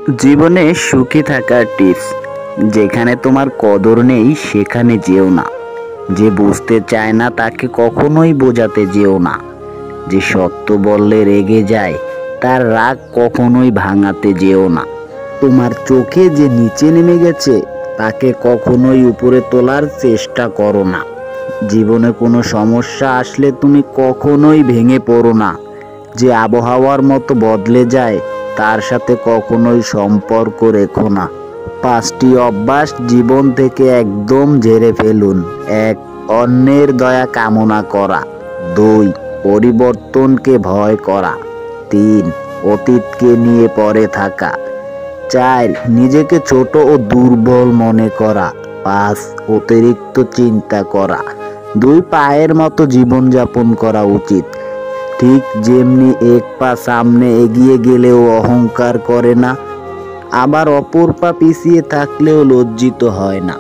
জীবনে সুখী থাকার টিপস। যেখানে তোমার কদর নেই সেখানে যেও না। যে বুঝতে চায় না তাকে কখনোই বোঝাতে যেও না। যে সত্য বললে রেগে যায় তার রাগ কখনোই ভাঙাতে যেও না। তোমার চোখে যে নিচে নেমে গেছে তাকে কখনোই উপরে তোলার চেষ্টা করো না। জীবনে কোনো সমস্যা আসলে তুমি কখনোই ভেঙে পড়ো না। যে আবহাওয়ার মতো বদলে যায় তার সাথে কখনোই সম্পর্ক রেখো না। 5টি অভ্যাস জীবন থেকে একদম ঝেড়ে ফেলুন। 1. অন্যের দয়া কামনা করা। 2. পরিবর্তনকে ভয় করা। 3. অতীতকে নিয়ে পড়ে থাকা। 4. নিজেকে ছোট ও দুর্বল মনে করা। 5. অতিরিক্ত চিন্তা করা। 2 পায়ের মতো জীবনযাপন করা উচিত। ঠিক যেমনি এক পা সামনে এগিয়ে গেলেও অহংকার করে না, আবার অপর পা পিছিয়ে থাকলেও লজ্জিত হয় না।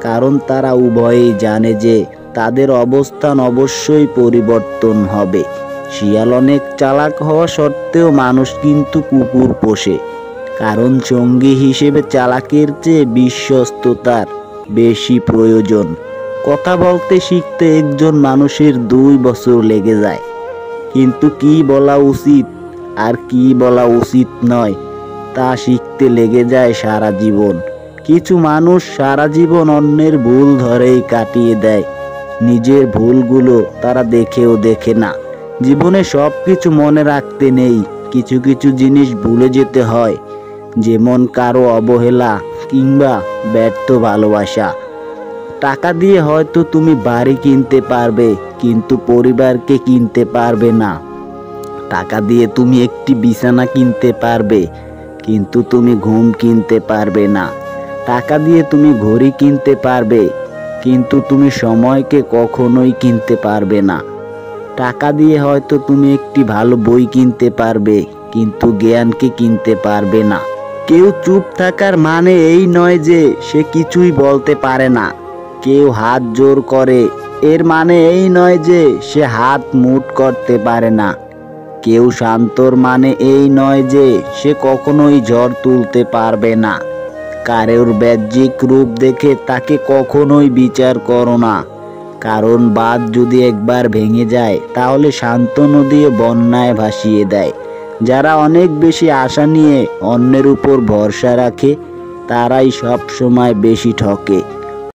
কারণ তারা উভয়েই জানে যে তাদের অবস্থান অবশ্যই পরিবর্তন হবে। শিয়াল অনেক চালাক হওয়া সত্ত্বেও মানুষ কিন্তু কুকুর পোষে। কারণ সঙ্গী হিসেবে চালাকের চেয়ে বিশ্বস্ততার বেশি প্রয়োজন। কথা বলতে শিখতে একজন মানুষের 2 বছর লেগে যায়, কিন্তু কি বলা উচিত আর কি বলা উচিত নয় তা শিখতে লেগে যায় সারা জীবন। কিছু মানুষ সারা জীবন অন্যের ভুল ধরেই কাটিয়ে দেয়, নিজের ভুলগুলো তারা দেখেও দেখে না। জীবনে সব কিছু মনে রাখতে নেই, কিছু কিছু জিনিস ভুলে যেতে হয়, যেমন কারো অবহেলা কিংবা ব্যর্থ ভালোবাসা। টাকা দিয়ে হয়তো তুমি বাড়ি কিনতে পারবে, কিন্তু পরিবারকে কিনতে পারবে না। টাকা দিয়ে তুমি একটি বিছানা কিনতে পারবে, কিন্তু তুমি ঘুম কিনতে পারবে না। টাকা দিয়ে তুমি ঘড়ি কিনতে পারবে, কিন্তু তুমি সময়কে কখনোই কিনতে পারবে না। টাকা দিয়ে হয়তো তুমি একটি ভালো বই কিনতে পারবে, কিন্তু জ্ঞানকে কিনতে পারবে না। কেউ চুপ থাকার মানে এই নয় যে সে কিছুই বলতে পারে না। কেউ হাত জোর করে এর মানে এই নয় যে সে হাত মুঠ করতে পারে না। কেউ শান্তর মানে এই নয় যে সে কখনোই ঝড় তুলতে পারবে না। কারোর বাহ্যিক রূপ দেখে তাকে কখনোই বিচার করো না। কারণ বাঁধ যদি একবার ভেঙে যায় তাহলে শান্ত নদীও বন্যায় ভাসিয়ে দেয়। যারা অনেক বেশি আশা নিয়ে অন্যের উপর ভরসা রাখে তারাই সব সময় বেশি ঠকে।